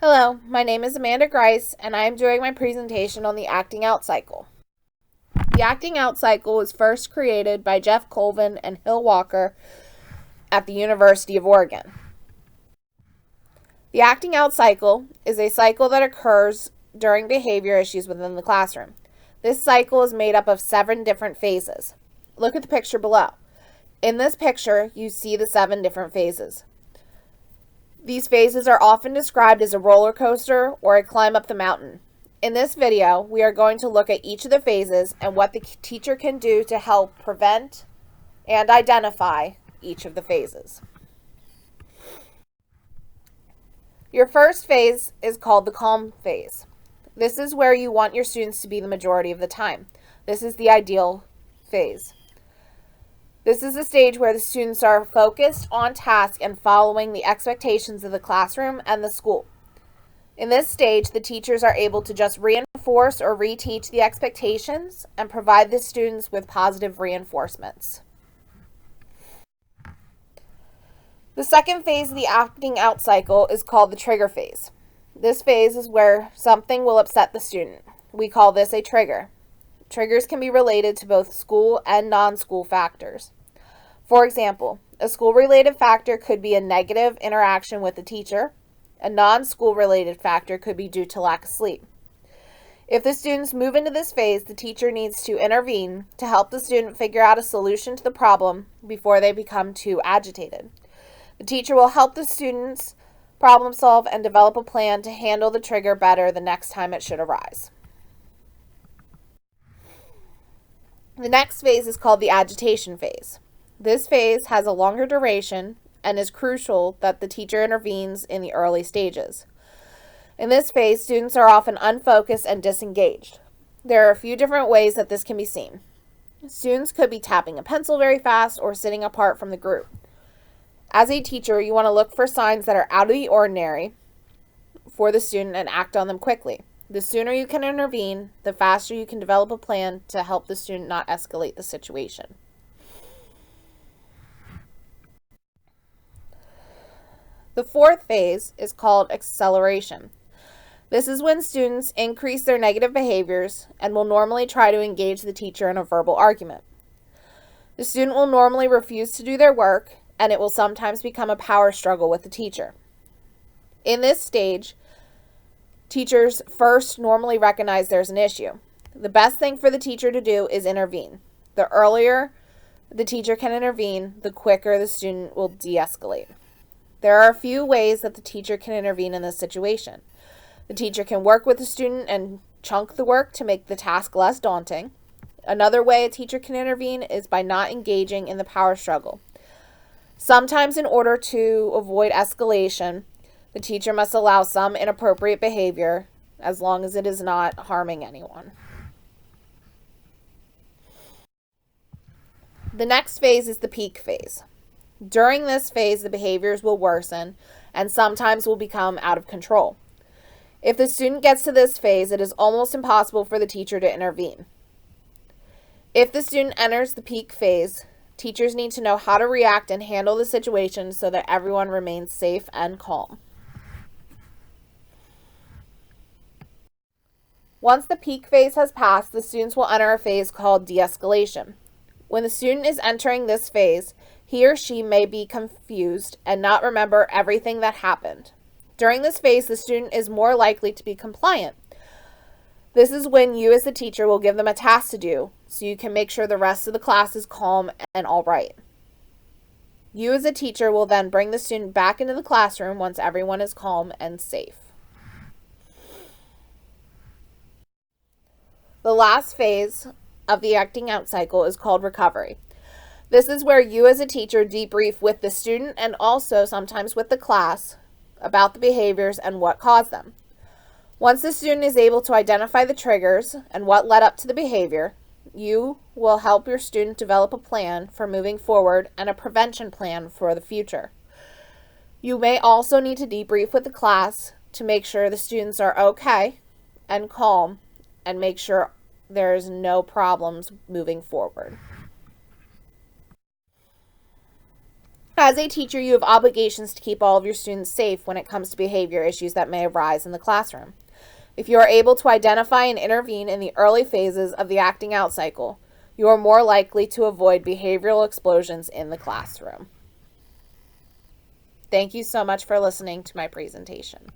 Hello, my name is Amanda Grice, and I am doing my presentation on the acting out cycle. The acting out cycle was first created by Jeff Colvin and Hill Walker at the University of Oregon. The acting out cycle is a cycle that occurs during behavior issues within the classroom. This cycle is made up of 7 different phases. Look at the picture below. In this picture, you see the 7 different phases. These phases are often described as a roller coaster or a climb up the mountain. In this video, we are going to look at each of the phases and what the teacher can do to help prevent and identify each of the phases. Your first phase is called the calm phase. This is where you want your students to be the majority of the time. This is the ideal phase. This is a stage where the students are focused on task and following the expectations of the classroom and the school. In this stage, the teachers are able to just reinforce or reteach the expectations and provide the students with positive reinforcements. The second phase of the acting out cycle is called the trigger phase. This phase is where something will upset the student. We call this a trigger. Triggers can be related to both school and non-school factors. For example, a school-related factor could be a negative interaction with the teacher. A non-school related factor could be due to lack of sleep. If the students move into this phase, the teacher needs to intervene to help the student figure out a solution to the problem before they become too agitated. The teacher will help the students problem solve and develop a plan to handle the trigger better the next time it should arise. The next phase is called the agitation phase. This phase has a longer duration and is crucial that the teacher intervenes in the early stages. In this phase, students are often unfocused and disengaged. There are a few different ways that this can be seen. Students could be tapping a pencil very fast or sitting apart from the group. As a teacher, you want to look for signs that are out of the ordinary for the student and act on them quickly. The sooner you can intervene, the faster you can develop a plan to help the student not escalate the situation. The fourth phase is called acceleration. This is when students increase their negative behaviors and will normally try to engage the teacher in a verbal argument. The student will normally refuse to do their work, and it will sometimes become a power struggle with the teacher. In this stage, teachers first normally recognize there's an issue. The best thing for the teacher to do is intervene. The earlier the teacher can intervene, the quicker the student will de-escalate. There are a few ways that the teacher can intervene in this situation. The teacher can work with the student and chunk the work to make the task less daunting. Another way a teacher can intervene is by not engaging in the power struggle. Sometimes, in order to avoid escalation, the teacher must allow some inappropriate behavior as long as it is not harming anyone. The next phase is the peak phase. During this phase, the behaviors will worsen and sometimes will become out of control. If the student gets to this phase, it is almost impossible for the teacher to intervene. If the student enters the peak phase, teachers need to know how to react and handle the situation so that everyone remains safe and calm. Once the peak phase has passed, the students will enter a phase called de-escalation. When the student is entering this phase, he or she may be confused and not remember everything that happened. During this phase, the student is more likely to be compliant. This is when you as the teacher will give them a task to do so you can make sure the rest of the class is calm and all right. You as a teacher will then bring the student back into the classroom once everyone is calm and safe. The last phase of the acting out cycle is called recovery. This is where you as a teacher debrief with the student and also sometimes with the class about the behaviors and what caused them. Once the student is able to identify the triggers and what led up to the behavior, you will help your student develop a plan for moving forward and a prevention plan for the future. You may also need to debrief with the class to make sure the students are okay and calm and make sure there's no problems moving forward. As a teacher, you have obligations to keep all of your students safe when it comes to behavior issues that may arise in the classroom. If you are able to identify and intervene in the early phases of the acting out cycle, you are more likely to avoid behavioral explosions in the classroom. Thank you so much for listening to my presentation.